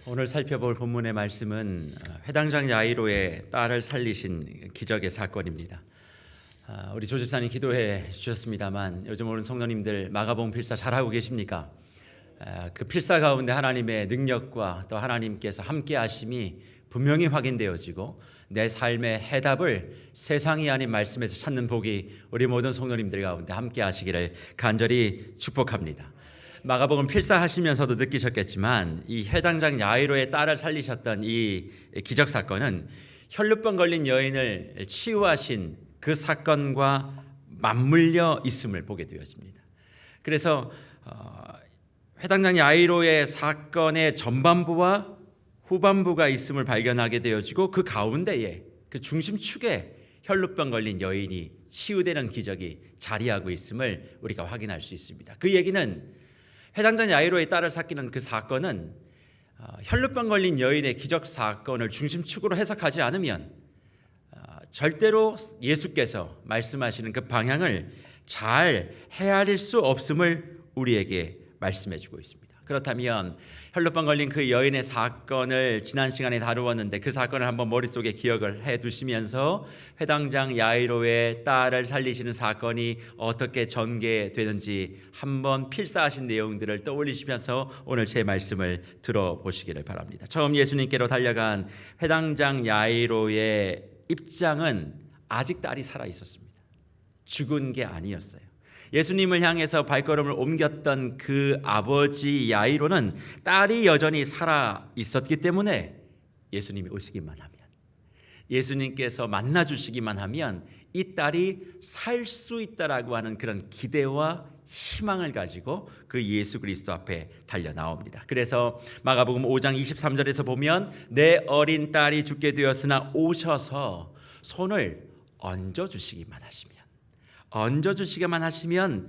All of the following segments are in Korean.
오늘 살펴볼 본문의 말씀은 회당장 야이로의 딸을 살리신 기적의 사건입니다. 우리 조집사님 기도해 주셨습니다만 요즘 오는 성도님들 마가복음 필사 잘하고 계십니까? 그 필사 가운데 하나님의 능력과 또 하나님께서 함께 하심이 분명히 확인되어지고 내 삶의 해답을 세상이 아닌 말씀에서 찾는 복이 우리 모든 성도님들 가운데 함께 하시기를 간절히 축복합니다. 마가복음 필사하시면서도 느끼셨겠지만 이 회당장 야이로의 딸을 살리셨던 이 기적 사건은 혈루병 걸린 여인을 치유하신 그 사건과 맞물려 있음을 보게 되었습니다. 그래서 회당장 야이로의 사건의 전반부와 후반부가 있음을 발견하게 되어지고 그 가운데에 그 중심축에 혈루병 걸린 여인이 치유되는 기적이 자리하고 있음을 우리가 확인할 수 있습니다. 그 얘기는 회당장 야이로의 딸을 살리는 그 사건은 혈루병 걸린 여인의 기적 사건을 중심축으로 해석하지 않으면 절대로 예수께서 말씀하시는 그 방향을 잘 헤아릴 수 없음을 우리에게 말씀해 주고 있습니다. 그렇다면 혈루병 걸린 그 여인의 사건을 지난 시간에 다루었는데 그 사건을 한번 머릿속에 기억을 해 두시면서 회당장 야이로의 딸을 살리시는 사건이 어떻게 전개되는지 한번 필사하신 내용들을 떠올리시면서 오늘 제 말씀을 들어보시기를 바랍니다. 처음 예수님께로 달려간 회당장 야이로의 입장은 아직 딸이 살아 있었습니다. 죽은 게 아니었어요. 예수님을 향해서 발걸음을 옮겼던 그 아버지 야이로는 딸이 여전히 살아 있었기 때문에 예수님이 오시기만 하면, 예수님께서 만나주시기만 하면 이 딸이 살 수 있다라고 하는 그런 기대와 희망을 가지고 그 예수 그리스도 앞에 달려 나옵니다. 그래서 마가복음 5장 23절에서 보면 내 어린 딸이 죽게 되었으나 오셔서 손을 얹어주시기만 하시면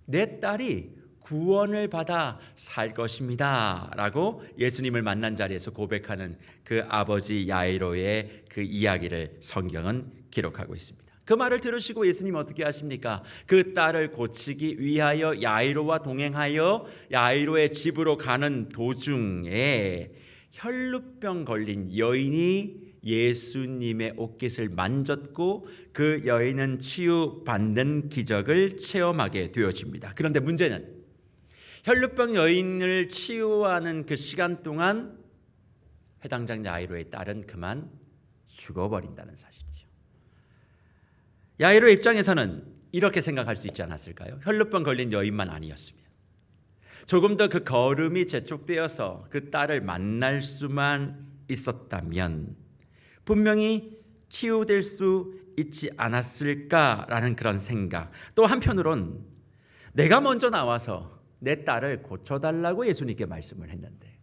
내 딸이 구원을 받아 살 것입니다 라고 예수님을 만난 자리에서 고백하는 그 아버지 야이로의 그 이야기를 성경은 기록하고 있습니다. 그 말을 들으시고 예수님 어떻게 하십니까? 그 딸을 고치기 위하여 야이로와 동행하여 야이로의 집으로 가는 도중에 혈루병 걸린 여인이 예수님의 옷깃을 만졌고 그 여인은 치유받는 기적을 체험하게 되어집니다. 그런데 문제는 혈루병 여인을 치유하는 그 시간 동안 회당장 야이로의 딸은 그만 죽어버린다는 사실이죠. 야이로 입장에서는 이렇게 생각할 수 있지 않았을까요? 혈루병 걸린 여인만 아니었으면, 조금 더 그 걸음이 재촉되어서 그 딸을 만날 수만 있었다면 분명히 치유될 수 있지 않았을까라는 그런 생각, 또 한편으론 내가 먼저 나와서 내 딸을 고쳐달라고 예수님께 말씀을 했는데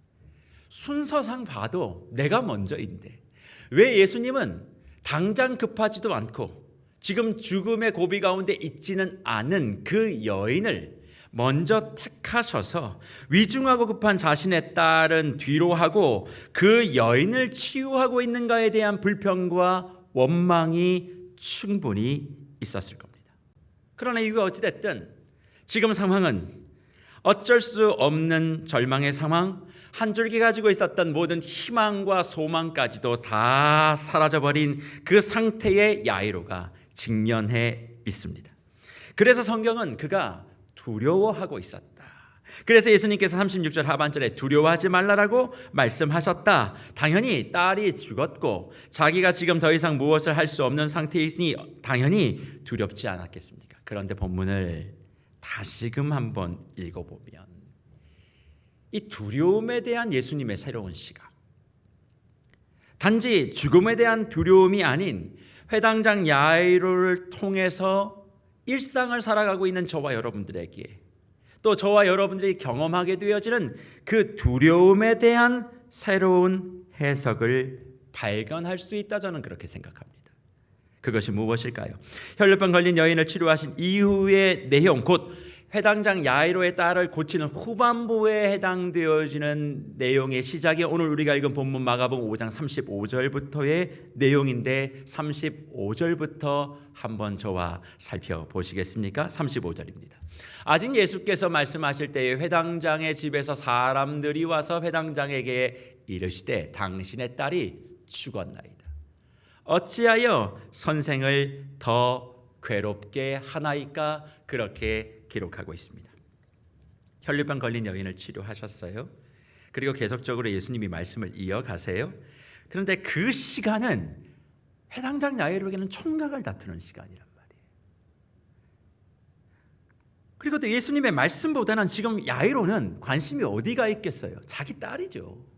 순서상 봐도 내가 먼저인데 왜 예수님은 당장 급하지도 않고 지금 죽음의 고비 가운데 있지는 않은 그 여인을 먼저 택하셔서 위중하고 급한 자신의 딸은 뒤로 하고 그 여인을 치유하고 있는가에 대한 불평과 원망이 충분히 있었을 겁니다. 그러나 이유가 어찌됐든 지금 상황은 어쩔 수 없는 절망의 상황, 한 줄기 가지고 있었던 모든 희망과 소망까지도 다 사라져버린 그 상태의 야이로가 직면해 있습니다. 그래서 성경은 그가 두려워하고 있었다. 그래서 예수님께서 36절 하반절에 두려워하지 말라라고 말씀하셨다. 당연히 딸이 죽었고 자기가 지금 더 이상 무엇을 할 수 없는 상태에 있으니 당연히 두렵지 않았겠습니까? 그런데 본문을 다시금 한번 읽어보면 이 두려움에 대한 예수님의 새로운 시각, 단지 죽음에 대한 두려움이 아닌 회당장 야이로를 통해서 일상을 살아가고 있는 저와 여러분들에게, 또 저와 여러분들이 경험하게 되어지는 그 두려움에 대한 새로운 해석을 발견할 수 있다, 저는 그렇게 생각합니다. 그것이 무엇일까요? 혈루병 걸린 여인을 치료하신 이후의 내용, 곧 회당장 야이로의 딸을 고치는 후반부에 해당되어지는 내용의 시작이 오늘 우리가 읽은 본문 마가복음 5장 35절부터의 내용인데 35절부터 한번 저와 살펴보시겠습니까? 35절입니다. 아직 예수께서 말씀하실 때에 회당장의 집에서 사람들이 와서 회당장에게 이르시되 당신의 딸이 죽었나이다. 어찌하여 선생을 더 괴롭게 하나이까? 그렇게 기록하고 있습니다. 혈류병 걸린 여인을 치료하셨어요. 그리고 계속적으로 예수님이 말씀을 이어가세요. 그런데 그 시간은 회당장 야이로에게는 총각을 다투는 시간이란 말이에요. 그리고 또 예수님의 말씀보다는 지금 야이로는 관심이 어디가 있겠어요? 자기 딸이죠.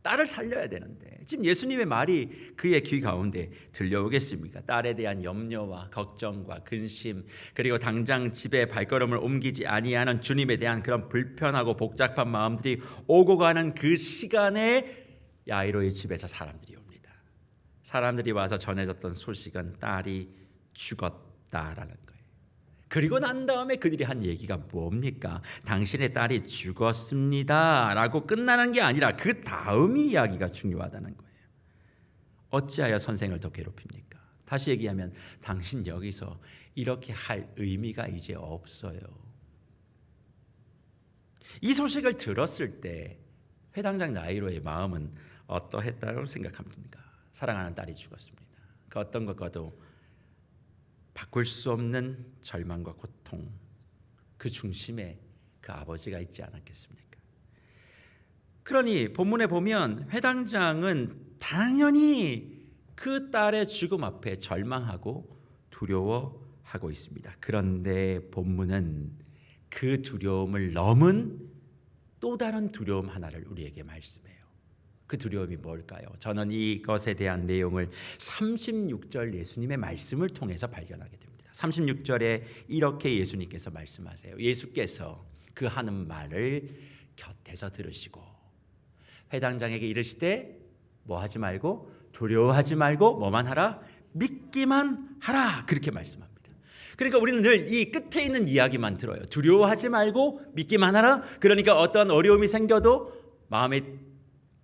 딸을 살려야 되는데 지금 예수님의 말이 그의 귀 가운데 들려오겠습니까? 딸에 대한 염려와 걱정과 근심, 그리고 당장 집에 발걸음을 옮기지 아니하는 주님에 대한 그런 불편하고 복잡한 마음들이 오고 가는 그 시간에 야이로의 집에서 사람들이 옵니다. 사람들이 와서 전해졌던 소식은 딸이 죽었다라는 거예요. 그리고 난 다음에 그들이 한 얘기가 뭡니까? 당신의 딸이 죽었습니다 라고 끝나는 게 아니라 그 다음 이야기가 중요하다는 거예요. 어찌하여 선생을 더 괴롭힙니까? 다시 얘기하면 당신 여기서 이렇게 할 의미가 이제 없어요. 이 소식을 들었을 때 회당장 야이로의 마음은 어떠했다고 생각합니까? 사랑하는 딸이 죽었습니다. 그 어떤 것과도 바꿀 수 없는 절망과 고통, 그 중심에 그 아버지가 있지 않았겠습니까? 그러니 본문에 보면 회당장은 당연히 그 딸의 죽음 앞에 절망하고 두려워하고 있습니다. 그런데 본문은 그 두려움을 넘은 또 다른 두려움 하나를 우리에게 말씀해요. 그 두려움이 뭘까요? 저는 이것에 대한 내용을 36절 예수님의 말씀을 통해서 발견하게 됩니다. 36절에 이렇게 예수님께서 말씀하세요. 예수께서 그 하는 말을 곁에서 들으시고 회당장에게 이르시되 뭐 하지 말고 두려워하지 말고 뭐만 하라? 믿기만 하라. 그렇게 말씀합니다. 그러니까 우리는 늘 이 끝에 있는 이야기만 들어요. 두려워하지 말고 믿기만 하라. 그러니까 어떠한 어려움이 생겨도 마음에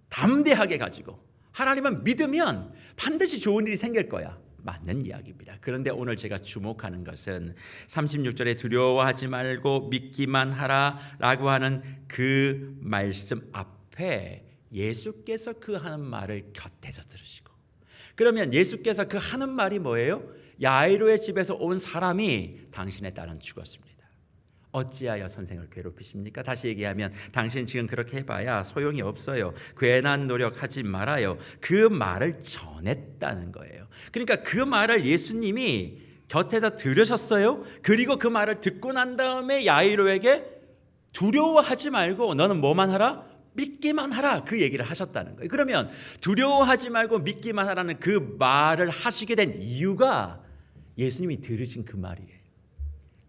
담대하게 가지고 하나님은 믿으면 반드시 좋은 일이 생길 거야. 맞는 이야기입니다. 그런데 오늘 제가 주목하는 것은 36절에 두려워하지 말고 믿기만 하라라고 하는 그 말씀 앞에 예수께서 그 하는 말을 곁에서 들으시고, 그러면 예수께서 그 하는 말이 뭐예요? 야이로의 집에서 온 사람이 당신의 딸은 죽었습니다. 어찌하여 선생을 괴롭히십니까? 다시 얘기하면 당신 지금 그렇게 해봐야 소용이 없어요. 괜한 노력하지 말아요. 그 말을 전했다는 거예요. 그러니까 그 말을 예수님이 곁에서 들으셨어요. 그리고 그 말을 듣고 난 다음에 야이로에게 두려워하지 말고 너는 뭐만 하라? 믿기만 하라. 그 얘기를 하셨다는 거예요. 그러면 두려워하지 말고 믿기만 하라는 그 말을 하시게 된 이유가 예수님이 들으신 그 말이에요.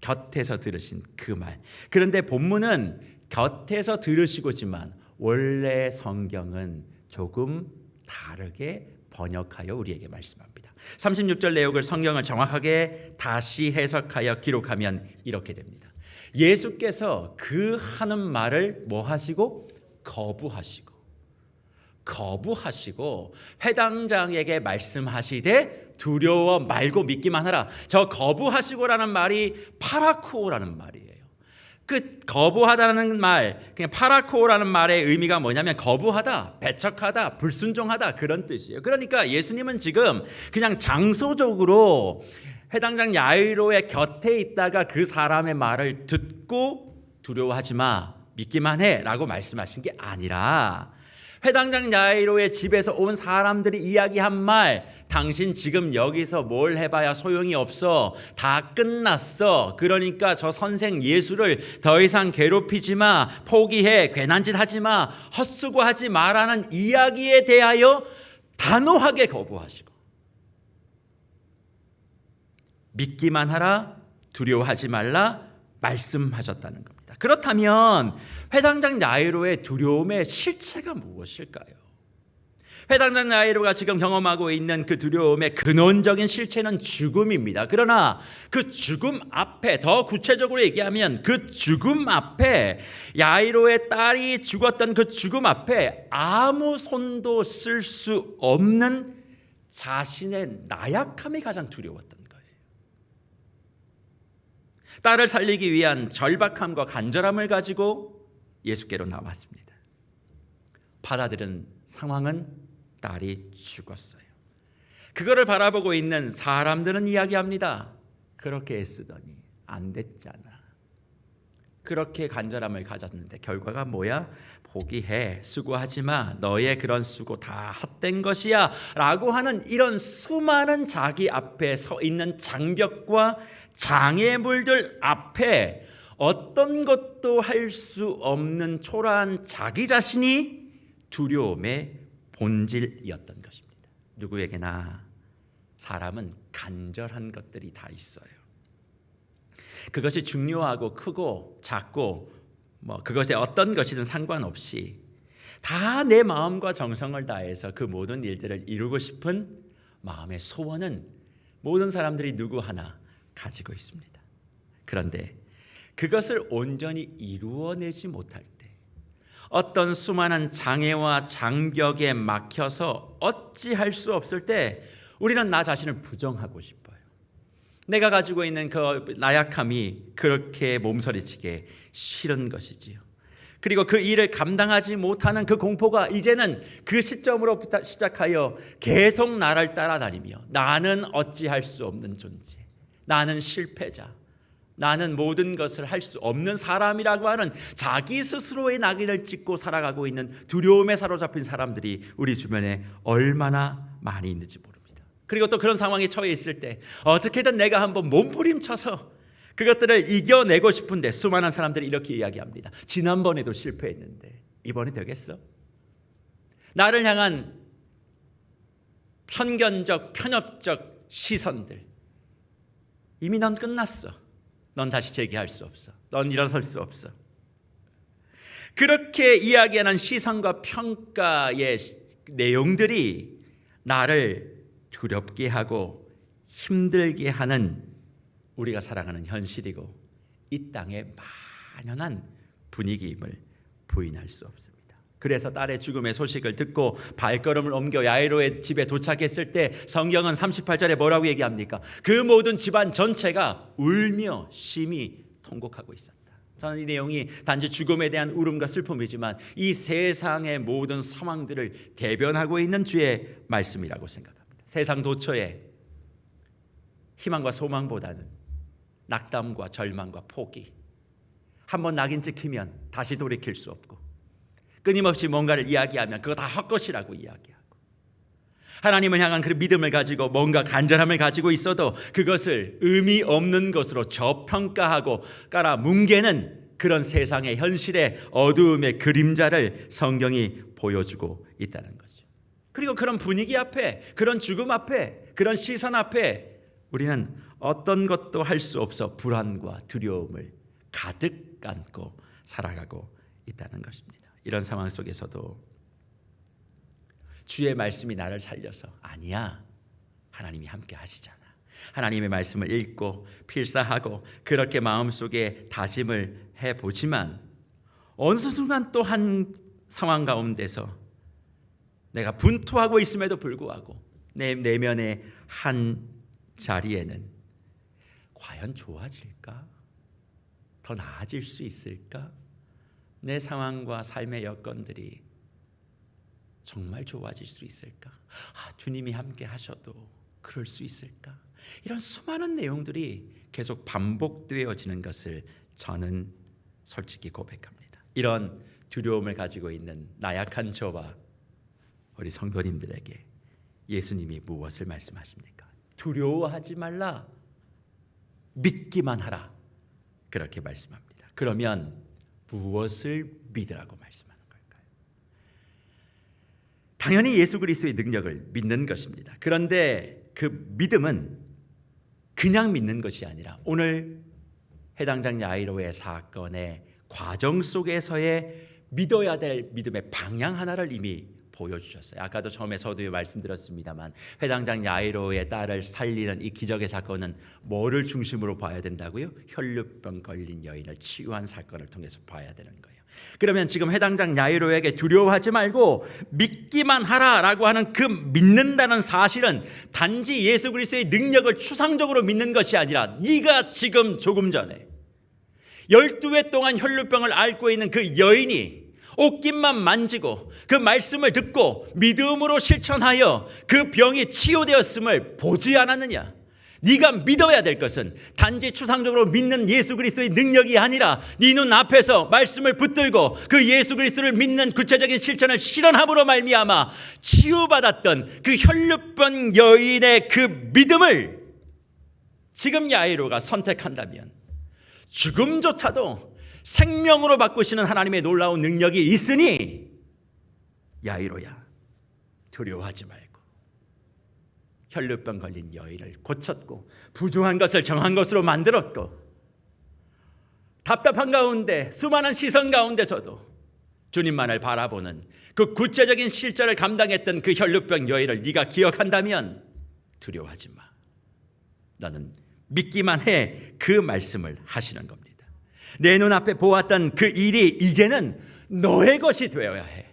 곁에서 들으신 그 말. 그런데 본문은 곁에서 들으시고지만 원래 성경은 조금 다르게 번역하여 우리에게 말씀합니다. 36절 내용을 성경을 정확하게 다시 해석하여 기록하면 이렇게 됩니다. 예수께서 그 하는 말을 뭐 하시고? 거부하시고 회당장에게 말씀하시되 두려워 말고 믿기만 하라. 저 거부하시고라는 말이 파라코라는 말이에요. 그 거부하다는 말, 그냥 파라코라는 말의 의미가 뭐냐면 거부하다, 배척하다, 불순종하다 그런 뜻이에요. 그러니까 예수님은 지금 그냥 장소적으로 회당장 야이로의 곁에 있다가 그 사람의 말을 듣고 두려워하지 마, 믿기만 해 라고 말씀하신 게 아니라 회당장 야이로의 집에서 온 사람들이 이야기한 말, 당신 지금 여기서 뭘 해봐야 소용이 없어. 다 끝났어. 그러니까 저 선생 예수를 더 이상 괴롭히지 마. 포기해. 괜한 짓 하지 마. 헛수고하지 마라는 이야기에 대하여 단호하게 거부하시고 믿기만 하라, 두려워하지 말라 말씀하셨다는 겁니다. 그렇다면 회당장 야이로의 두려움의 실체가 무엇일까요? 회당장 야이로가 지금 경험하고 있는 그 두려움의 근원적인 실체는 죽음입니다. 그러나 그 죽음 앞에, 더 구체적으로 얘기하면 그 죽음 앞에, 야이로의 딸이 죽었던 그 죽음 앞에 아무 손도 쓸 수 없는 자신의 나약함이 가장 두려웠던 거예요. 딸을 살리기 위한 절박함과 간절함을 가지고 예수께로 나왔습니다. 받아들인 상황은 딸이 죽었어요. 그거를 바라보고 있는 사람들은 이야기합니다. 그렇게 애쓰더니 안 됐잖아. 그렇게 간절함을 가졌는데 결과가 뭐야? 포기해, 수고하지 마, 너의 그런 수고 다 헛된 것이야 라고 하는 이런 수많은 자기 앞에 서 있는 장벽과 장애물들 앞에 어떤 것도 할 수 없는 초라한 자기 자신이 두려움의 본질이었던 것입니다. 누구에게나 사람은 간절한 것들이 다 있어요. 그것이 중요하고 크고 작고 그것에 어떤 것이든 상관없이 다 내 마음과 정성을 다해서 그 모든 일들을 이루고 싶은 마음의 소원은 모든 사람들이 누구 하나 가지고 있습니다. 그런데 그것을 온전히 이루어내지 못할 때, 어떤 수많은 장애와 장벽에 막혀서 어찌할 수 없을 때 우리는 나 자신을 부정하고 싶어요. 내가 가지고 있는 그 나약함이 그렇게 몸서리치게 싫은 것이지요. 그리고 그 일을 감당하지 못하는 그 공포가 이제는 그 시점으로부터 시작하여 계속 나를 따라다니며 나는 어찌할 수 없는 존재, 나는 실패자, 나는 모든 것을 할 수 없는 사람이라고 하는 자기 스스로의 낙인을 찍고 살아가고 있는 두려움에 사로잡힌 사람들이 우리 주변에 얼마나 많이 있는지 모릅니다. 그리고 또 그런 상황에 처해 있을 때 어떻게든 내가 한번 몸부림쳐서 그것들을 이겨내고 싶은데 수많은 사람들이 이렇게 이야기합니다. 지난번에도 실패했는데 이번에 되겠어? 나를 향한 편견적, 편협적 시선들, 이미 넌 끝났어. 넌 다시 재기할 수 없어. 넌 일어설 수 없어. 그렇게 이야기하는 시선과 평가의 내용들이 나를 두렵게 하고 힘들게 하는 우리가 살아가는 현실이고 이 땅의 만연한 분위기임을 부인할 수 없습니다. 그래서 딸의 죽음의 소식을 듣고 발걸음을 옮겨 야이로의 집에 도착했을 때 성경은 38절에 뭐라고 얘기합니까? 그 모든 집안 전체가 울며 심히 통곡하고 있었다. 저는 이 내용이 단지 죽음에 대한 울음과 슬픔이지만 이 세상의 모든 상황들을 대변하고 있는 주의 말씀이라고 생각합니다. 세상 도처에 희망과 소망보다는 낙담과 절망과 포기, 한번 낙인 찍히면 다시 돌이킬 수 없고 끊임없이 뭔가를 이야기하면 그거 다 헛것이라고 이야기하고, 하나님을 향한 그 믿음을 가지고 뭔가 간절함을 가지고 있어도 그것을 의미 없는 것으로 저평가하고 깔아뭉개는 그런 세상의 현실의 어두움의 그림자를 성경이 보여주고 있다는 거죠. 그리고 그런 분위기 앞에, 그런 죽음 앞에, 그런 시선 앞에 우리는 어떤 것도 할 수 없어 불안과 두려움을 가득 안고 살아가고 있다는 것입니다. 이런 상황 속에서도 주의 말씀이 나를 살려서, 아니야, 하나님이 함께 하시잖아, 하나님의 말씀을 읽고 필사하고 그렇게 마음속에 다짐을 해보지만 어느 순간 또 한 상황 가운데서 내가 분투하고 있음에도 불구하고 내 내면의 한 자리에는 과연 좋아질까? 더 나아질 수 있을까? 내 상황과 삶의 여건들이 정말 좋아질 수 있을까? 주님이 함께 하셔도 그럴 수 있을까? 이런 수많은 내용들이 계속 반복되어지는 것을 저는 솔직히 고백합니다. 이런 두려움을 가지고 있는 나약한 저와 우리 성도님들에게 예수님이 무엇을 말씀하십니까? 두려워하지 말라, 믿기만 하라, 그렇게 말씀합니다. 그러면 무엇을 믿으라고 말씀하는 걸까요? 당연히 예수 그리스도의 능력을 믿는 것입니다. 그런데 그 믿음은 그냥 믿는 것이 아니라 오늘 해당장 야이로의 사건의 과정 속에서의 믿어야 될 믿음의 방향 하나를 이미 보여주셨어요. 아까도 처음에 서두에 말씀드렸습니다만 회당장 야이로의 딸을 살리는 이 기적의 사건은 뭐를 중심으로 봐야 된다고요? 혈루병 걸린 여인을 치유한 사건을 통해서 봐야 되는 거예요. 그러면 지금 회당장 야이로에게 두려워하지 말고 믿기만 하라라고 하는 그 믿는다는 사실은 단지 예수 그리스도의 능력을 추상적으로 믿는 것이 아니라 네가 지금 조금 전에 12회 동안 혈루병을 앓고 있는 그 여인이 옷깃만 만지고 그 말씀을 듣고 믿음으로 실천하여 그 병이 치유되었음을 보지 않았느냐? 네가 믿어야 될 것은 단지 추상적으로 믿는 예수 그리스도의 능력이 아니라 네 눈 앞에서 말씀을 붙들고 그 예수 그리스도를 믿는 구체적인 실천을 실현함으로 말미암아 치유받았던 그 혈루병 여인의 그 믿음을 지금 야이로가 선택한다면 죽음조차도 생명으로 바꾸시는 하나님의 놀라운 능력이 있으니 야이로야, 두려워하지 말고 혈루병 걸린 여인을 고쳤고 부정한 것을 정한 것으로 만들었고 답답한 가운데 수많은 시선 가운데서도 주님만을 바라보는 그 구체적인 실제를 감당했던 그 혈루병 여인을 네가 기억한다면 두려워하지 마. 너는 믿기만 해. 그 말씀을 하시는 겁니다. 내 눈앞에 보았던 그 일이 이제는 너의 것이 되어야 해.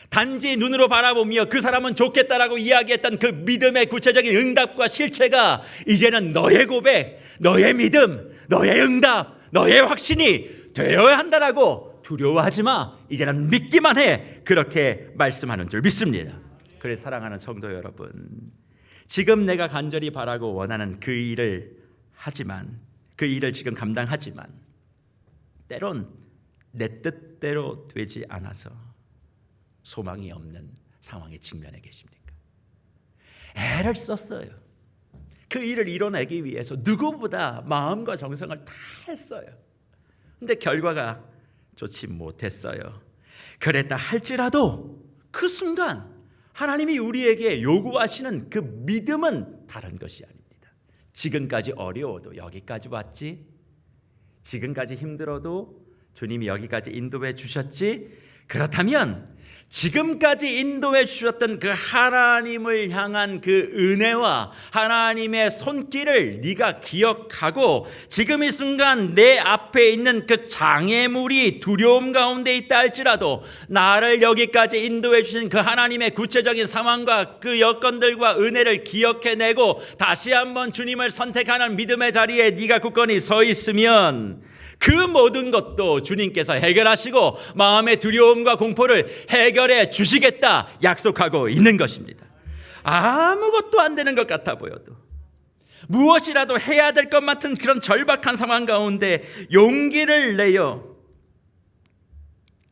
단지 눈으로 바라보며 그 사람은 좋겠다라고 이야기했던 그 믿음의 구체적인 응답과 실체가 이제는 너의 고백, 너의 믿음, 너의 응답, 너의 확신이 되어야 한다라고 두려워하지 마. 이제는 믿기만 해. 그렇게 말씀하는 줄 믿습니다. 그래서 사랑하는 성도 여러분, 지금 내가 간절히 바라고 원하는 그 일을 하지만, 그 일을 지금 감당하지만 때론 내 뜻대로 되지 않아서 소망이 없는 상황에 직면해 계십니까? 애를 썼어요. 그 일을 이뤄내기 위해서 누구보다 마음과 정성을 다 했어요. 근데 결과가 좋지 못했어요. 그랬다 할지라도 그 순간 하나님이 우리에게 요구하시는 그 믿음은 다른 것이 아닙니다. 지금까지 어려워도 여기까지 왔지, 지금까지 힘들어도 주님이 여기까지 인도해 주셨지, 그렇다면 지금까지 인도해 주셨던 그 하나님을 향한 그 은혜와 하나님의 손길을 네가 기억하고 지금 이 순간 내 앞에 있는 그 장애물이 두려움 가운데 있다 할지라도 나를 여기까지 인도해 주신 그 하나님의 구체적인 상황과 그 여건들과 은혜를 기억해내고 다시 한번 주님을 선택하는 믿음의 자리에 네가 굳건히 서 있으면 그 모든 것도 주님께서 해결하시고 마음의 두려움과 공포를 해결해 주시겠다 약속하고 있는 것입니다. 아무것도 안 되는 것 같아 보여도 무엇이라도 해야 될 것 같은 그런 절박한 상황 가운데 용기를 내어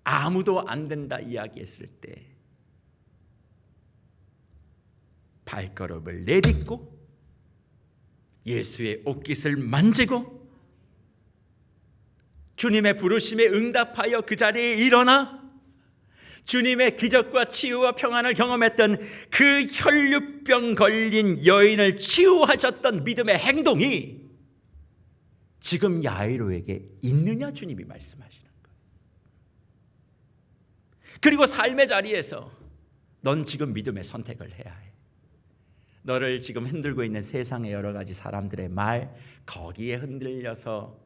아무도 안 된다 이야기했을 때 발걸음을 내딛고 예수의 옷깃을 만지고 주님의 부르심에 응답하여 그 자리에 일어나 주님의 기적과 치유와 평안을 경험했던 그 혈루병 걸린 여인을 치유하셨던 믿음의 행동이 지금 야이로에게 있느냐 주님이 말씀하시는 거예요. 그리고 삶의 자리에서 넌 지금 믿음의 선택을 해야 해. 너를 지금 흔들고 있는 세상의 여러 가지 사람들의 말 거기에 흔들려서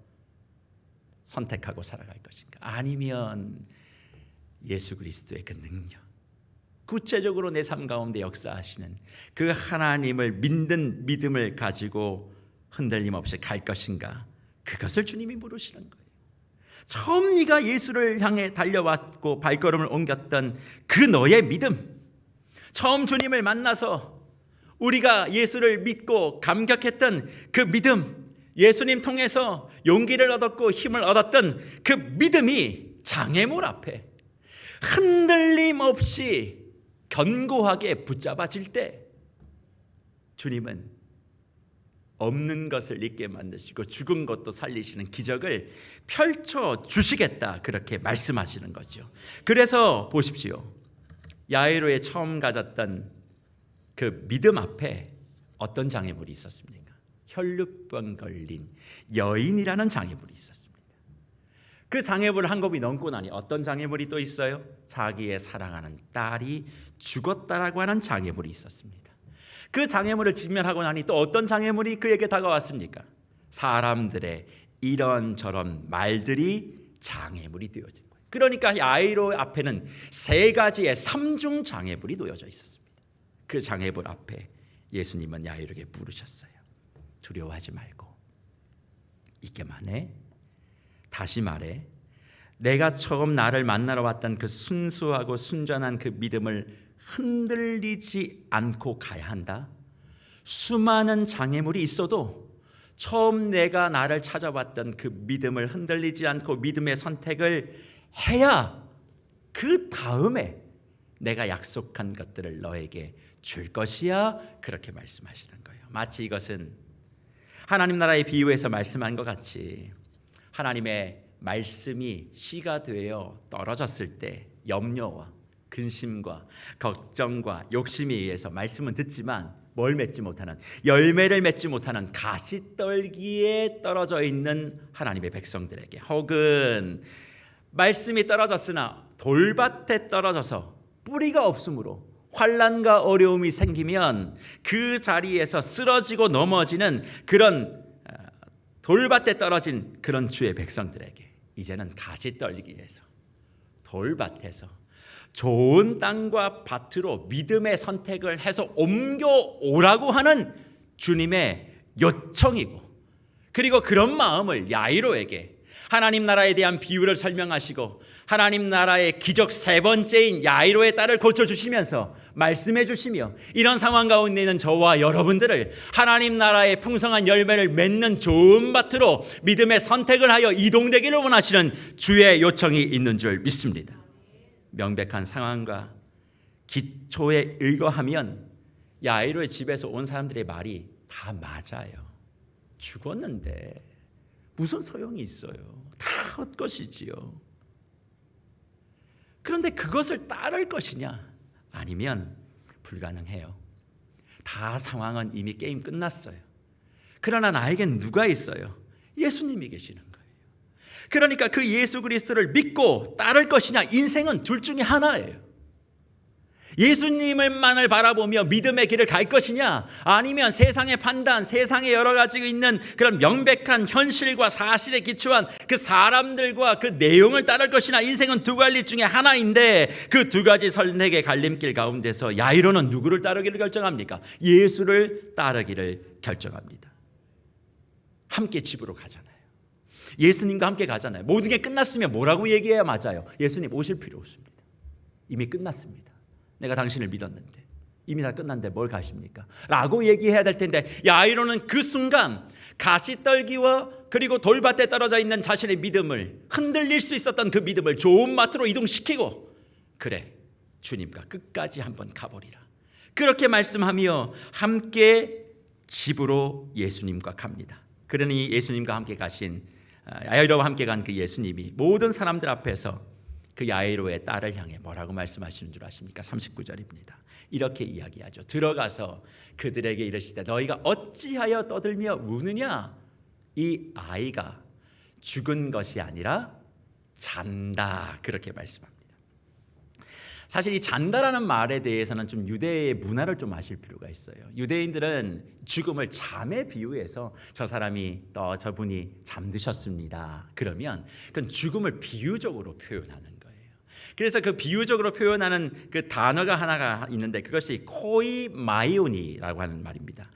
선택하고 살아갈 것인가? 아니면 예수 그리스도의 그 능력, 구체적으로 내 삶 가운데 역사하시는 그 하나님을 믿는 믿음을 가지고 흔들림 없이 갈 것인가? 그것을 주님이 물으시는 거예요. 처음 네가 예수를 향해 달려왔고 발걸음을 옮겼던 그 너의 믿음, 처음 주님을 만나서 우리가 예수를 믿고 감격했던 그 믿음, 예수님 통해서 용기를 얻었고 힘을 얻었던 그 믿음이 장애물 앞에 흔들림 없이 견고하게 붙잡아질 때 주님은 없는 것을 있게 만드시고 죽은 것도 살리시는 기적을 펼쳐 주시겠다 그렇게 말씀하시는 거죠. 그래서 보십시오. 야이로의 처음 가졌던 그 믿음 앞에 어떤 장애물이 있었습니까? 혈루병 걸린 여인이라는 장애물이 있었습니다. 그 장애물 한 곱이 넘고 나니 어떤 장애물이 또 있어요? 자기의 사랑하는 딸이 죽었다라고 하는 장애물이 있었습니다. 그 장애물을 직면하고 나니 또 어떤 장애물이 그에게 다가왔습니까? 사람들의 이런저런 말들이 장애물이 되어진 거예요. 그러니까 야이로 앞에는 세 가지의 삼중 장애물이 놓여져 있었습니다. 그 장애물 앞에 예수님은 야이로에게 물으셨어요. 두려워하지 말고 있게만 해. 다시 말해, 내가 처음 나를 만나러 왔던 그 순수하고 순전한 그 믿음을 흔들리지 않고 가야 한다. 수많은 장애물이 있어도 처음 내가 나를 찾아왔던 그 믿음을 흔들리지 않고 믿음의 선택을 해야 그 다음에 내가 약속한 것들을 너에게 줄 것이야. 그렇게 말씀하시는 거예요. 마치 이것은 하나님 나라의 비유에서 말씀한 것 같이 하나님의 말씀이 씨가 되어 떨어졌을 때 염려와 근심과 걱정과 욕심에 의해서 말씀은 듣지만 뭘 맺지 못하는, 열매를 맺지 못하는 가시떨기에 떨어져 있는 하나님의 백성들에게, 혹은 말씀이 떨어졌으나 돌밭에 떨어져서 뿌리가 없으므로 환난과 어려움이 생기면 그 자리에서 쓰러지고 넘어지는 그런 돌밭에 떨어진 그런 주의 백성들에게 이제는 가시떨기에서, 돌밭에서 좋은 땅과 밭으로 믿음의 선택을 해서 옮겨오라고 하는 주님의 요청이고, 그리고 그런 마음을 야이로에게 하나님 나라에 대한 비유를 설명하시고 하나님 나라의 기적 세 번째인 야이로의 딸을 고쳐주시면서 말씀해 주시며, 이런 상황 가운데 있는 저와 여러분들을 하나님 나라의 풍성한 열매를 맺는 좋은 밭으로 믿음의 선택을 하여 이동되기를 원하시는 주의 요청이 있는 줄 믿습니다. 명백한 상황과 기초에 의거하면 야이로의 집에서 온 사람들의 말이 다 맞아요. 죽었는데 무슨 소용이 있어요? 다 헛것이지요. 그런데 그것을 따를 것이냐? 아니면 불가능해요. 다 상황은 이미 게임 끝났어요. 그러나 나에겐 누가 있어요? 예수님이 계시는 거예요. 그러니까 그 예수 그리스도를 믿고 따를 것이냐, 인생은 둘 중에 하나예요. 예수님을만을 바라보며 믿음의 길을 갈 것이냐, 아니면 세상의 판단, 세상에 여러 가지 있는 그런 명백한 현실과 사실에 기초한 그 사람들과 그 내용을 따를 것이냐, 인생은 두 갈림 중에 하나인데 그 두 가지 선택의 갈림길 가운데서 야이로는 누구를 따르기를 결정합니까? 예수를 따르기를 결정합니다. 함께 집으로 가잖아요. 예수님과 함께 가잖아요. 모든 게 끝났으면 뭐라고 얘기해야 맞아요? 예수님 오실 필요 없습니다. 이미 끝났습니다. 내가 당신을 믿었는데 이미 다 끝났는데 뭘 가십니까? 라고 얘기해야 될 텐데, 야이로는 그 순간 가시떨기와 그리고 돌밭에 떨어져 있는 자신의 믿음을, 흔들릴 수 있었던 그 믿음을 좋은 밭으로 이동시키고, 그래 주님과 끝까지 한번 가보리라, 그렇게 말씀하며 함께 집으로 예수님과 갑니다. 그러니 예수님과 함께 가신, 야이로와 함께 간 그 예수님이 모든 사람들 앞에서 그 야이로의 딸을 향해 뭐라고 말씀하시는 줄 아십니까? 39절입니다. 이렇게 이야기하죠. 들어가서 그들에게 이르시되 너희가 어찌하여 떠들며 우느냐? 이 아이가 죽은 것이 아니라 잔다, 그렇게 말씀합니다. 사실 이 잔다라는 말에 대해서는 좀 유대의 문화를 좀 아실 필요가 있어요. 유대인들은 죽음을 잠에 비유해서 저 사람이 저분이 잠드셨습니다, 그러면 그건 죽음을 비유적으로 표현하는 거예요. 그래서 그 비유적으로 표현하는 그 단어가 하나가 있는데 그것이 코이마이오니라고 하는 말입니다.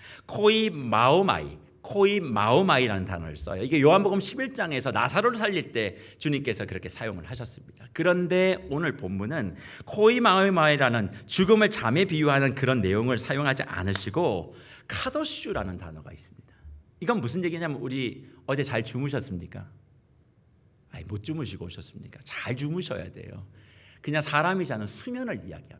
코이마오마이라는 단어를 써요. 이게 요한복음 11장에서 나사로를 살릴 때 주님께서 그렇게 사용을 하셨습니다. 그런데 오늘 본문은 코이마오마이라는 죽음을 잠에 비유하는 그런 내용을 사용하지 않으시고 카도슈라는 단어가 있습니다. 이건 무슨 얘기냐면, 우리 어제 잘 주무셨습니까? 아니, 못 주무시고 오셨습니까? 잘 주무셔야 돼요. 그냥 사람이 자는 수면을 이야기합니다.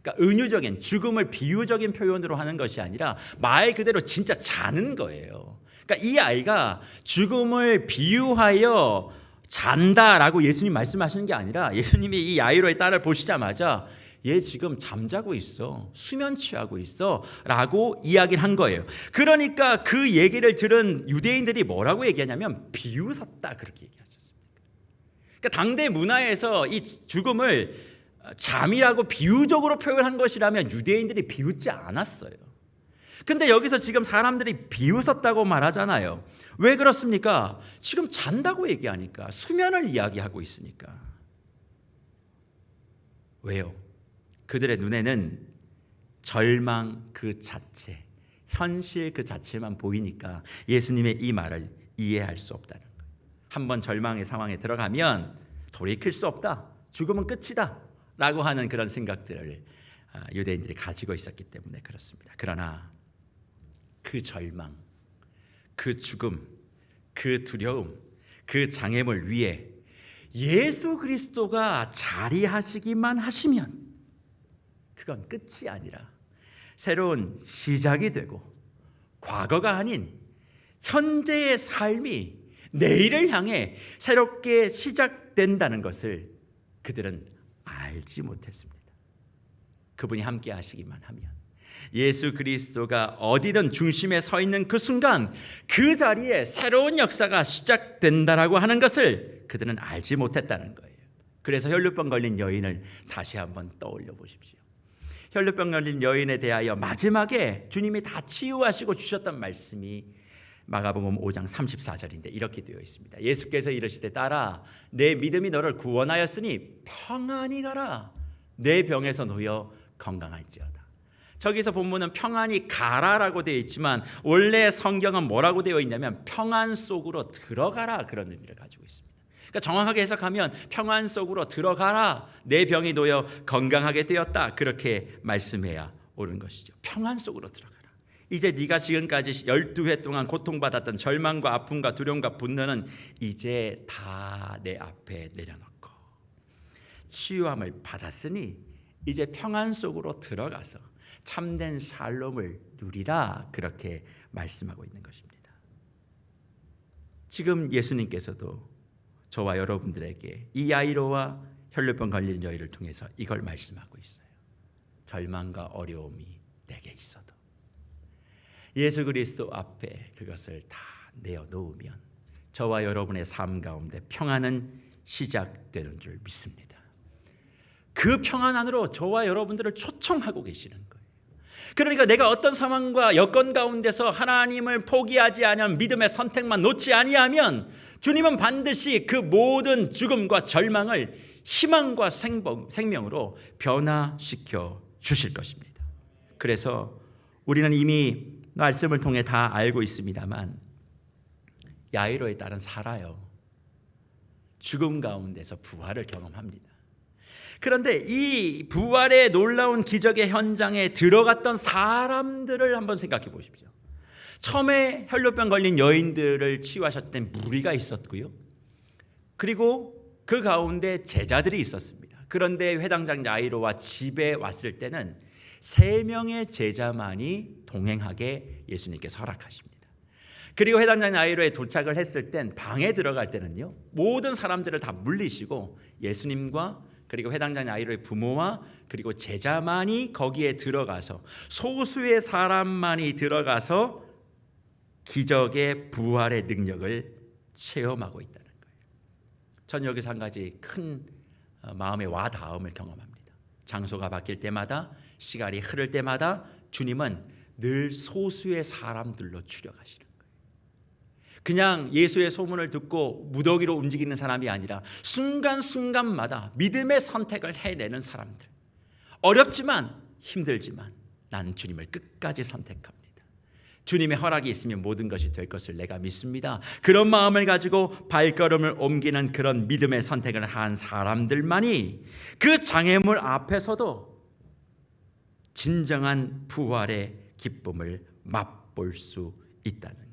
그러니까 은유적인, 죽음을 비유적인 표현으로 하는 것이 아니라 말 그대로 진짜 자는 거예요. 그러니까 이 아이가 죽음을 비유하여 잔다라고 예수님 말씀하시는 게 아니라, 예수님이 이 야이로의 딸을 보시자마자 얘 지금 잠자고 있어, 수면 취하고 있어 라고 이야기를 한 거예요. 그러니까 그 얘기를 들은 유대인들이 뭐라고 얘기하냐면 비웃었다, 그렇게 얘기하셨습니다. 그러니까 당대 문화에서 이 죽음을 잠이라고 비유적으로 표현한 것이라면 유대인들이 비웃지 않았어요. 근데 여기서 지금 사람들이 비웃었다고 말하잖아요. 왜 그렇습니까? 지금 잔다고 얘기하니까, 수면을 이야기하고 있으니까. 왜요? 그들의 눈에는 절망 그 자체, 현실 그 자체만 보이니까 예수님의 이 말을 이해할 수 없다는 거예요. 한번 절망의 상황에 들어가면 돌이킬 수 없다, 죽음은 끝이다 라고 하는 그런 생각들을 유대인들이 가지고 있었기 때문에 그렇습니다. 그러나 그 절망, 그 죽음, 그 두려움, 그 장애물 위에 예수 그리스도가 자리하시기만 하시면 그건 끝이 아니라 새로운 시작이 되고, 과거가 아닌 현재의 삶이 내일을 향해 새롭게 시작된다는 것을 그들은 알지 못했습니다. 그분이 함께 하시기만 하면, 예수 그리스도가 어디든 중심에 서 있는 그 순간 그 자리에 새로운 역사가 시작된다라고 하는 것을 그들은 알지 못했다는 거예요. 그래서 혈루병 걸린 여인을 다시 한번 떠올려 보십시오. 혈루병 걸린 여인에 대하여 마지막에 주님이 다 치유하시고 주셨던 말씀이 마가복음 5장 34절인데 이렇게 되어 있습니다. 예수께서 이르시되 딸아, 내 믿음이 너를 구원하였으니 평안히 가라. 내 병에서 놓여 건강할지어다. 저기서 본문은 평안히 가라라고 되어 있지만 원래 성경은 뭐라고 되어 있냐면 평안 속으로 들어가라, 그런 의미를 가지고 있습니다. 그러니까 정확하게 해석하면 평안 속으로 들어가라, 내 병이 놓여 건강하게 되었다, 그렇게 말씀해야 옳은 것이죠. 평안 속으로 들어가라. 이제 네가 지금까지 12회 동안 고통받았던 절망과 아픔과 두려움과 분노는 이제 다 내 앞에 내려놓고 치유함을 받았으니 이제 평안 속으로 들어가서 참된 샬롬을 누리라, 그렇게 말씀하고 있는 것입니다. 지금 예수님께서도 저와 여러분들에게 이 야이로와 혈루병 걸린 여인을 통해서 이걸 말씀하고 있어요. 절망과 어려움이 내게 있어도 예수 그리스도 앞에 그것을 다 내어놓으면 저와 여러분의 삶 가운데 평안은 시작되는 줄 믿습니다. 그 평안 안으로 저와 여러분들을 초청하고 계시는 거예요. 그러니까 내가 어떤 상황과 여건 가운데서 하나님을 포기하지 아니하면, 믿음의 선택만 놓지 아니하면 주님은 반드시 그 모든 죽음과 절망을 희망과 생명으로 변화시켜 주실 것입니다. 그래서 우리는 이미 말씀을 통해 다 알고 있습니다만 야이로의 딸은 살아요. 죽음 가운데서 부활을 경험합니다. 그런데 이 부활의 놀라운 기적의 현장에 들어갔던 사람들을 한번 생각해 보십시오. 처음에 혈루병 걸린 여인들을 치유하셨을 때 무리가 있었고요. 그리고 그 가운데 제자들이 있었습니다. 그런데 회당장 야이로와 집에 왔을 때는 3명의 제자만이 동행하게 예수님께서 허락하십니다. 그리고 회당장 야이로에 도착을 했을 땐 방에 들어갈 때는요, 모든 사람들을 다 물리시고 예수님과 그리고 회당장 야이로의 부모와 그리고 제자만이 거기에 들어가서, 소수의 사람만이 들어가서 기적의 부활의 능력을 체험하고 있다는 거예요. 전 여기서 한 가지 큰 마음의 와닿음을 경험합니다. 장소가 바뀔 때마다, 시간이 흐를 때마다 주님은 늘 소수의 사람들로 추려가시는 거예요. 그냥 예수의 소문을 듣고 무더기로 움직이는 사람이 아니라 순간순간마다 믿음의 선택을 해내는 사람들. 어렵지만 힘들지만 나는 주님을 끝까지 선택합니다. 주님의 허락이 있으면 모든 것이 될 것을 내가 믿습니다. 그런 마음을 가지고 발걸음을 옮기는 그런 믿음의 선택을 한 사람들만이 그 장애물 앞에서도 진정한 부활의 기쁨을 맛볼 수 있다는 거예요.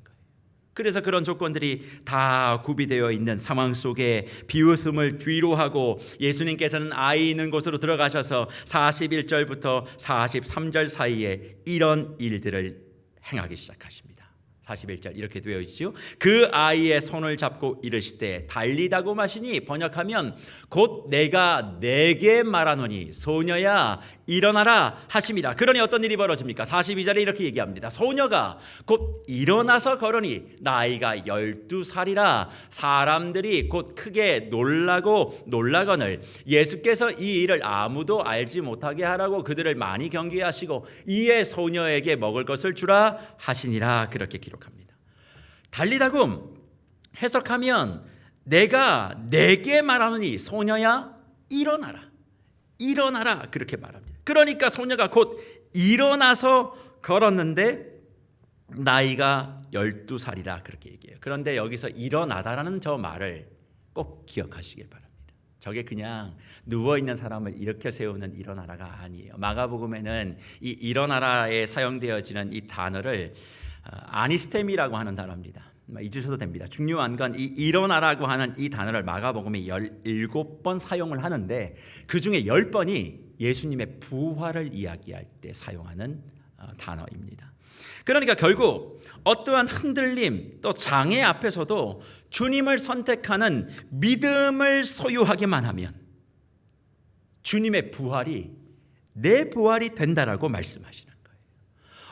그래서 그런 조건들이 다 구비되어 있는 상황 속에 비웃음을 뒤로 하고 예수님께서는 아이 있는 곳으로 들어가셔서 41절부터 43절 사이에 이런 일들을 행하기 시작하십니다. 41절 이렇게 되어 있지요. 그 아이의 손을 잡고 이르시되 달리다고 마시니, 번역하면 곧 내가 내게 말하노니 소녀야 일어나라 하심이라. 그러니 어떤 일이 벌어집니까? 42절에 이렇게 얘기합니다. 소녀가 곧 일어나서 걸으니 나이가 12살이라. 사람들이 곧 크게 놀라거늘 예수께서 이 일을 아무도 알지 못하게 하라고 그들을 많이 경계하시고 이에 소녀에게 먹을 것을 주라 하시니라. 그렇게 기록합니다. 달리다금 해석하면 내가 내게 말하노니 소녀야 일어나라 그렇게 말합니다. 그러니까 소녀가 곧 일어나서 걸었는데 나이가 12살이라 그렇게 얘기해요. 그런데 여기서 일어나다라는 저 말을 꼭 기억하시길 바랍니다. 저게 그냥 누워있는 사람을 일으켜 세우는 일어나라가 아니에요. 마가복음에는 이 일어나라에 사용되어지는 이 단어를 아니스템이라고 하는 단어입니다. 잊으셔도 됩니다. 중요한 건 이 일어나라고 하는 이 단어를 마가복음에 17번 사용을 하는데 그 중에 10번이 예수님의 부활을 이야기할 때 사용하는 단어입니다. 그러니까 결국 어떠한 흔들림 또 장애 앞에서도 주님을 선택하는 믿음을 소유하기만 하면 주님의 부활이 내 부활이 된다라고 말씀하시는 거예요.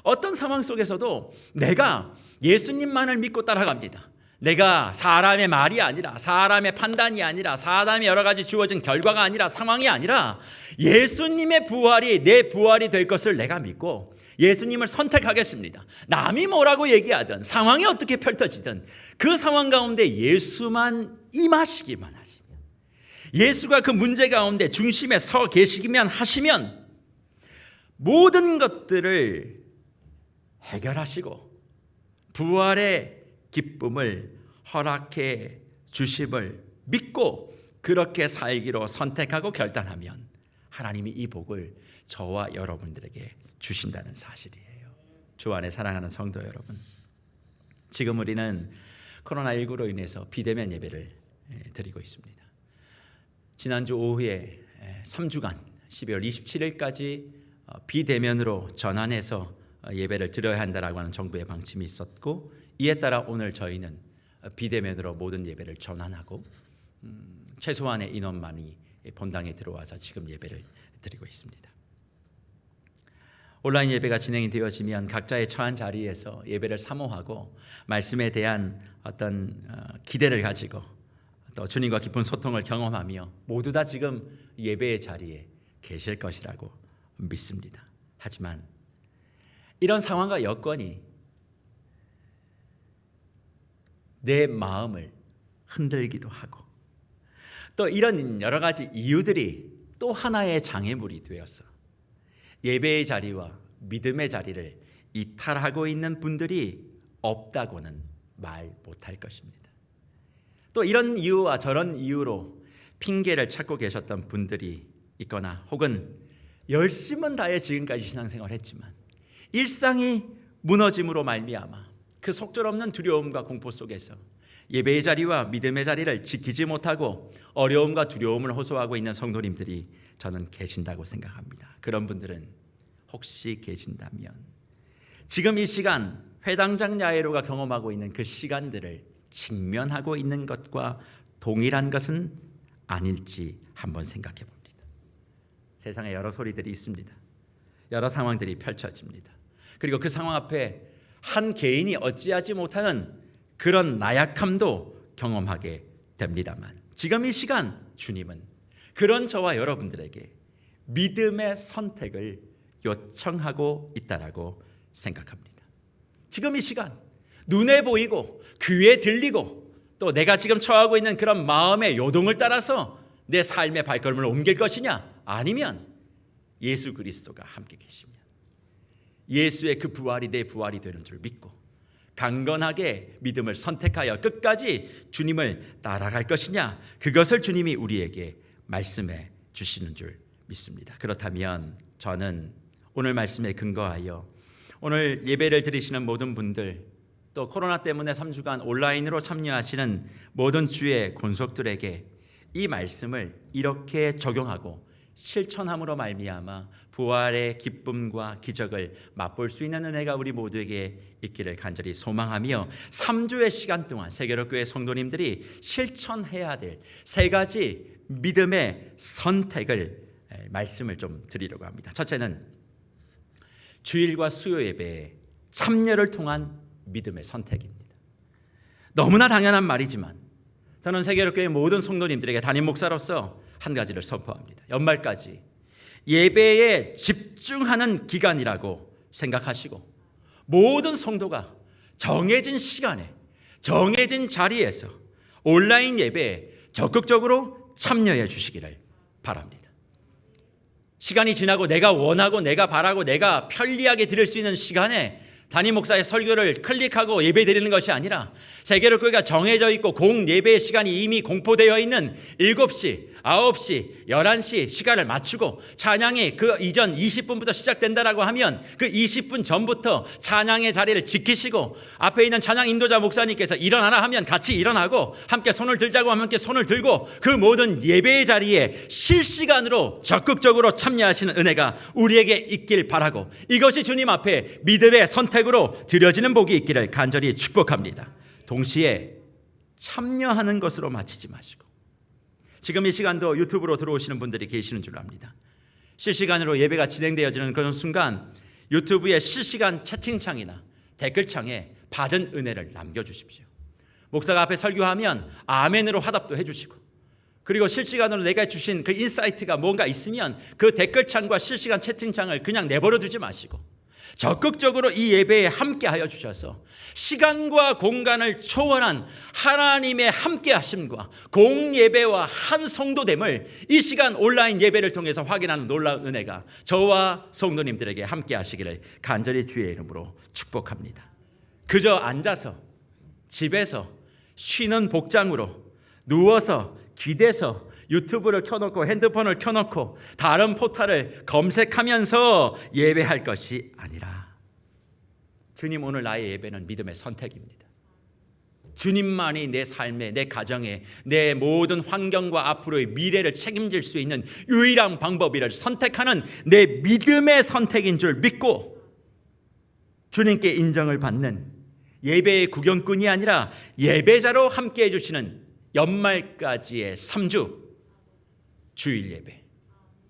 어떤 상황 속에서도 내가 예수님만을 믿고 따라갑니다. 내가 사람의 말이 아니라 사람의 판단이 아니라 사람의 여러 가지 주어진 결과가 아니라 상황이 아니라 예수님의 부활이 내 부활이 될 것을 내가 믿고 예수님을 선택하겠습니다. 남이 뭐라고 얘기하든 상황이 어떻게 펼쳐지든 그 상황 가운데 예수만 임하시기만 하시면, 예수가 그 문제 가운데 중심에 서 계시기만 하시면 모든 것들을 해결하시고 부활의 기쁨을 허락해 주심을 믿고 그렇게 살기로 선택하고 결단하면 하나님이 이 복을 저와 여러분들에게 주신다는 사실이에요. 주 안에 사랑하는 성도 여러분, 지금 우리는 코로나19로 인해서 비대면 예배를 드리고 있습니다. 지난주 오후에 3주간 12월 27일까지 비대면으로 전환해서 예배를 드려야 한다라고 하는 정부의 방침이 있었고, 이에 따라 오늘 저희는 비대면으로 모든 예배를 전환하고 최소한의 인원만이 본당에 들어와서 지금 예배를 드리고 있습니다. 온라인 예배가 진행이 되어지면 각자의 처한 자리에서 예배를 사모하고 말씀에 대한 어떤 기대를 가지고 또 주님과 깊은 소통을 경험하며 모두 다 지금 예배의 자리에 계실 것이라고 믿습니다. 하지만 이런 상황과 여건이 내 마음을 흔들기도 하고 또 이런 여러 가지 이유들이 또 하나의 장애물이 되어서 예배의 자리와 믿음의 자리를 이탈하고 있는 분들이 없다고는 말 못할 것입니다. 또 이런 이유와 저런 이유로 핑계를 찾고 계셨던 분들이 있거나 혹은 열심은 다해 지금까지 신앙생활을 했지만 일상이 무너짐으로 말미암아 그 속절없는 두려움과 공포 속에서 예배의 자리와 믿음의 자리를 지키지 못하고 어려움과 두려움을 호소하고 있는 성도님들이 저는 계신다고 생각합니다. 그런 분들은 혹시 계신다면 지금 이 시간 회당장 야이로가 경험하고 있는 그 시간들을 직면하고 있는 것과 동일한 것은 아닐지 한번 생각해 봅니다. 세상에 여러 소리들이 있습니다. 여러 상황들이 펼쳐집니다. 그리고 그 상황 앞에 한 개인이 어찌하지 못하는 그런 나약함도 경험하게 됩니다만 지금 이 시간 주님은 그런 저와 여러분들에게 믿음의 선택을 요청하고 있다라고 생각합니다. 지금 이 시간 눈에 보이고 귀에 들리고 또 내가 지금 처하고 있는 그런 마음의 요동을 따라서 내 삶의 발걸음을 옮길 것이냐, 아니면 예수 그리스도가 함께 계시면 예수의 그 부활이 내 부활이 되는 줄 믿고 강건하게 믿음을 선택하여 끝까지 주님을 따라갈 것이냐, 그것을 주님이 우리에게 말씀해 주시는 줄 믿습니다. 그렇다면 저는 오늘 말씀에 근거하여 오늘 예배를 드리시는 모든 분들, 또 코로나 때문에 3주간 온라인으로 참여하시는 모든 주의 권속들에게 이 말씀을 이렇게 적용하고 실천함으로 말미암아 부활의 기쁨과 기적을 맛볼 수 있는 은혜가 우리 모두에게 있기를 간절히 소망하며 3주의 시간 동안 세계로교회 성도님들이 실천해야 될 3가지 믿음의 선택을 말씀을 좀 드리려고 합니다. 첫째는 주일과 수요 예배에 참여를 통한 믿음의 선택입니다. 너무나 당연한 말이지만 저는 세계로교회 모든 성도님들에게 담임 목사로서 한 가지를 선포합니다. 연말까지 예배에 집중하는 기간이라고 생각하시고 모든 성도가 정해진 시간에 정해진 자리에서 온라인 예배에 적극적으로 참여해 주시기를 바랍니다. 시간이 지나고 내가 원하고 내가 바라고 내가 편리하게 드릴 수 있는 시간에 담임 목사의 설교를 클릭하고 예배 드리는 것이 아니라 세계로교회가 정해져 있고 공예배의 시간이 이미 공포되어 있는 7시, 9시, 11시 시간을 맞추고 찬양이 그 이전 20분부터 시작된다라고 하면 그 20분 전부터 찬양의 자리를 지키시고 앞에 있는 찬양 인도자 목사님께서 일어나라 하면 같이 일어나고 함께 손을 들자고 하면 함께 손을 들고 그 모든 예배의 자리에 실시간으로 적극적으로 참여하시는 은혜가 우리에게 있길 바라고 이것이 주님 앞에 믿음의 선택으로 드려지는 복이 있기를 간절히 축복합니다. 동시에 참여하는 것으로 마치지 마시고 지금 이 시간도 유튜브로 들어오시는 분들이 계시는 줄 압니다. 실시간으로 예배가 진행되어지는 그런 순간 유튜브의 실시간 채팅창이나 댓글창에 받은 은혜를 남겨주십시오. 목사가 앞에 설교하면 아멘으로 화답도 해주시고 그리고 실시간으로 내가 주신 그 인사이트가 뭔가 있으면 그 댓글창과 실시간 채팅창을 그냥 내버려 두지 마시고 적극적으로 이 예배에 함께하여 주셔서 시간과 공간을 초월한 하나님의 함께하심과 공예배와 한 성도됨을 이 시간 온라인 예배를 통해서 확인하는 놀라운 은혜가 저와 성도님들에게 함께하시기를 간절히 주의 이름으로 축복합니다. 그저 앉아서 집에서 쉬는 복장으로 누워서 기대서 유튜브를 켜놓고 핸드폰을 켜놓고 다른 포탈을 검색하면서 예배할 것이 아니라 주님, 오늘 나의 예배는 믿음의 선택입니다. 주님만이 내 삶에, 내 가정에, 내 모든 환경과 앞으로의 미래를 책임질 수 있는 유일한 방법이를 선택하는 내 믿음의 선택인 줄 믿고 주님께 인정을 받는 예배의 구경꾼이 아니라 예배자로 함께해 주시는 연말까지의 3주 주일 예배,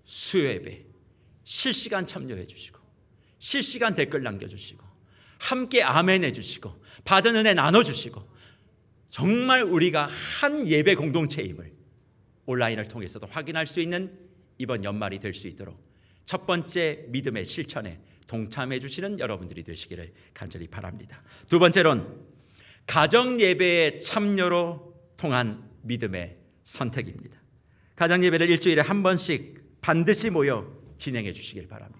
수요 예배 실시간 참여해 주시고 실시간 댓글 남겨주시고 함께 아멘해 주시고 받은 은혜 나눠주시고 정말 우리가 한 예배 공동체임을 온라인을 통해서도 확인할 수 있는 이번 연말이 될 수 있도록 첫 번째 믿음의 실천에 동참해 주시는 여러분들이 되시기를 간절히 바랍니다. 두 번째로는 가정 예배의 참여로 통한 믿음의 선택입니다. 가정 예배를 일주일에 한 번씩 반드시 모여 진행해 주시길 바랍니다.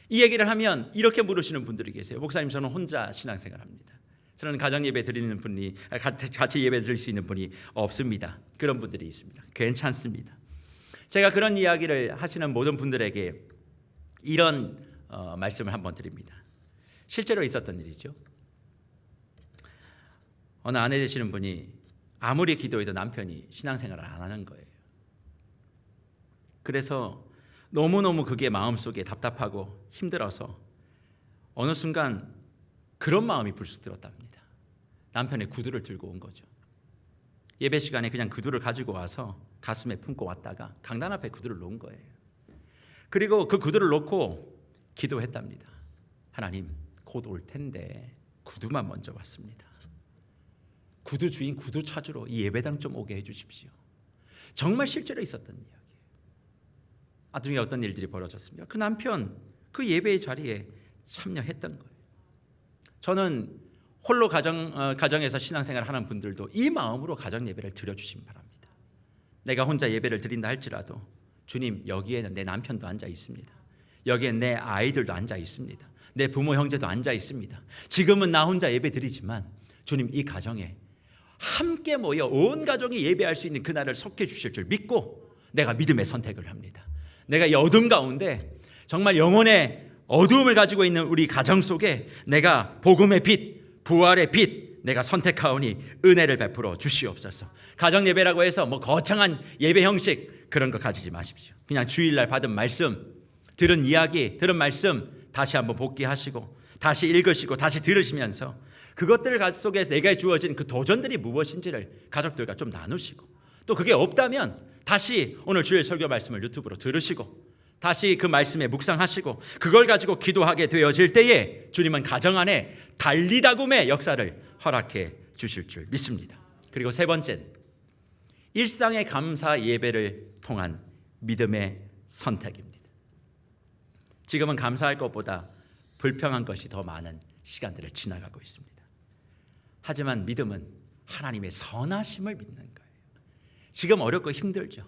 이 얘기를 하면 이렇게 물으시는 분들이 계세요. 목사님, 저는 혼자 신앙생활합니다. 저는 가정 예배 드리는 분이 같이 예배 드릴 수 있는 분이 없습니다. 그런 분들이 있습니다. 괜찮습니다. 제가 그런 이야기를 하시는 모든 분들에게 이런 말씀을 한번 드립니다. 실제로 있었던 일이죠. 어느 아내 되시는 분이 아무리 기도해도 남편이 신앙생활을 안 하는 거예요. 그래서 너무너무 그게 마음속에 답답하고 힘들어서 어느 순간 그런 마음이 불쑥 들었답니다. 남편의 구두를 들고 온 거죠. 예배 시간에 그냥 구두를 가지고 와서 가슴에 품고 왔다가 강단 앞에 구두를 놓은 거예요. 그리고 그 구두를 놓고 기도했답니다. 하나님, 곧 올 텐데 구두만 먼저 왔습니다. 구두 주인 구두 찾으러 이 예배당 좀 오게 해주십시오. 정말 실제로 있었던 이야기예요. 나중에 어떤 일들이 벌어졌습니까? 그 남편 그 예배의 자리에 참여했던 거예요. 저는 홀로 가정에서 신앙생활을 하는 분들도 이 마음으로 가정 예배를 드려주시기 바랍니다. 내가 혼자 예배를 드린다 할지라도 주님, 여기에는 내 남편도 앉아 있습니다. 여기에 내 아이들도 앉아 있습니다. 내 부모 형제도 앉아 있습니다. 지금은 나 혼자 예배 드리지만 주님, 이 가정에 함께 모여 온 가정이 예배할 수 있는 그날을 속해 주실 줄 믿고 내가 믿음의 선택을 합니다. 내가 이 어둠 가운데 정말 영혼의 어두움을 가지고 있는 우리 가정 속에 내가 복음의 빛, 부활의 빛 내가 선택하오니 은혜를 베풀어 주시옵소서. 가정 예배라고 해서 뭐 거창한 예배 형식 그런 거 가지지 마십시오. 그냥 주일날 받은 말씀, 들은 이야기, 들은 말씀 다시 한번 복기하시고 다시 읽으시고 다시 들으시면서 그것들 속에서 내게 주어진 그 도전들이 무엇인지를 가족들과 좀 나누시고 또 그게 없다면 다시 오늘 주일 설교 말씀을 유튜브로 들으시고 다시 그 말씀에 묵상하시고 그걸 가지고 기도하게 되어질 때에 주님은 가정 안에 달리다굼의 역사를 허락해 주실 줄 믿습니다. 그리고 세 번째, 일상의 감사 예배를 통한 믿음의 선택입니다. 지금은 감사할 것보다 불평한 것이 더 많은 시간들을 지나가고 있습니다. 하지만 믿음은 하나님의 선하심을 믿는 거예요. 지금 어렵고 힘들죠.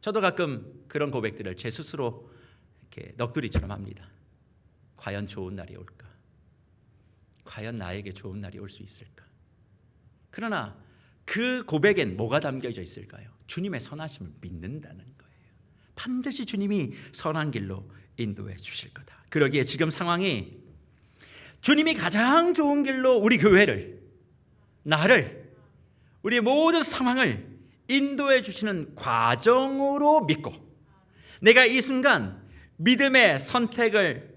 저도 가끔 그런 고백들을 제 스스로 이렇게 넋두리처럼 합니다. 과연 좋은 날이 올까? 과연 나에게 좋은 날이 올 수 있을까? 그러나 그 고백엔 뭐가 담겨져 있을까요? 주님의 선하심을 믿는다는 거예요. 반드시 주님이 선한 길로 인도해 주실 거다. 그러기에 지금 상황이 주님이 가장 좋은 길로 우리 교회를, 나를, 우리 모든 상황을 인도해 주시는 과정으로 믿고 내가 이 순간 믿음의 선택을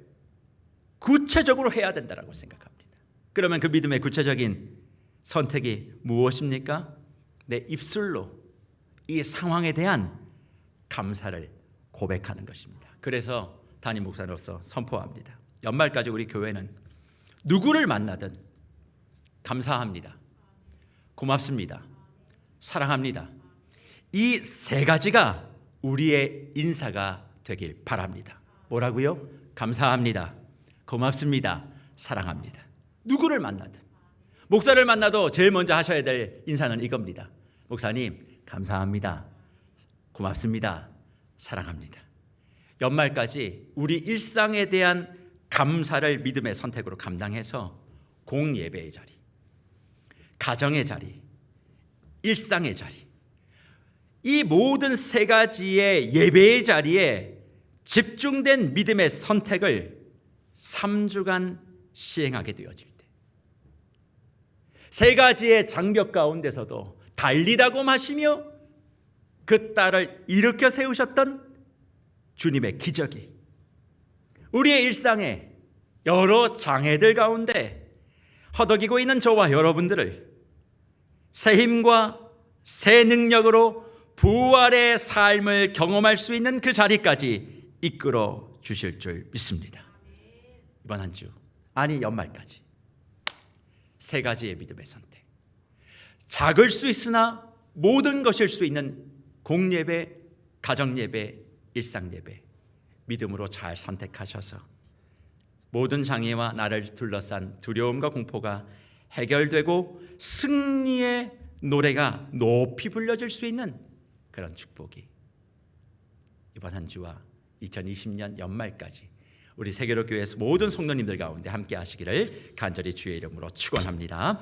구체적으로 해야 된다고 생각합니다. 그러면 그 믿음의 구체적인 선택이 무엇입니까? 내 입술로 이 상황에 대한 감사를 고백하는 것입니다. 그래서 담임 목사로서 선포합니다. 연말까지 우리 교회는 누구를 만나든 감사합니다, 고맙습니다, 사랑합니다, 이 세 가지가 우리의 인사가 되길 바랍니다. 뭐라고요? 감사합니다, 고맙습니다, 사랑합니다. 누구를 만나든, 목사를 만나도 제일 먼저 하셔야 될 인사는 이겁니다. 목사님, 감사합니다, 고맙습니다, 사랑합니다. 연말까지 우리 일상에 대한 감사를 믿음의 선택으로 감당해서 공예배의 자리, 가정의 자리, 일상의 자리, 이 모든 세 가지의 예배의 자리에 집중된 믿음의 선택을 3주간 시행하게 되어질 때, 세 가지의 장벽 가운데서도 달리다고 하시며 그 딸을 일으켜 세우셨던 주님의 기적이 우리의 일상에 여러 장애들 가운데 허덕이고 있는 저와 여러분들을 새 힘과 새 능력으로 부활의 삶을 경험할 수 있는 그 자리까지 이끌어 주실 줄 믿습니다. 이번 한 주, 아니 연말까지 세 가지의 믿음의 선택, 작을 수 있으나 모든 것일 수 있는 공예배, 가정예배, 일상예배, 믿음으로 잘 선택하셔서 모든 장애와 나를 둘러싼 두려움과 공포가 해결되고 승리의 노래가 높이 불려질 수 있는 그런 축복이 이번 한 주와 2020년 연말까지 우리 세계로 교회에서 모든 성도님들 가운데 함께 하시기를 간절히 주의 이름으로 축원합니다.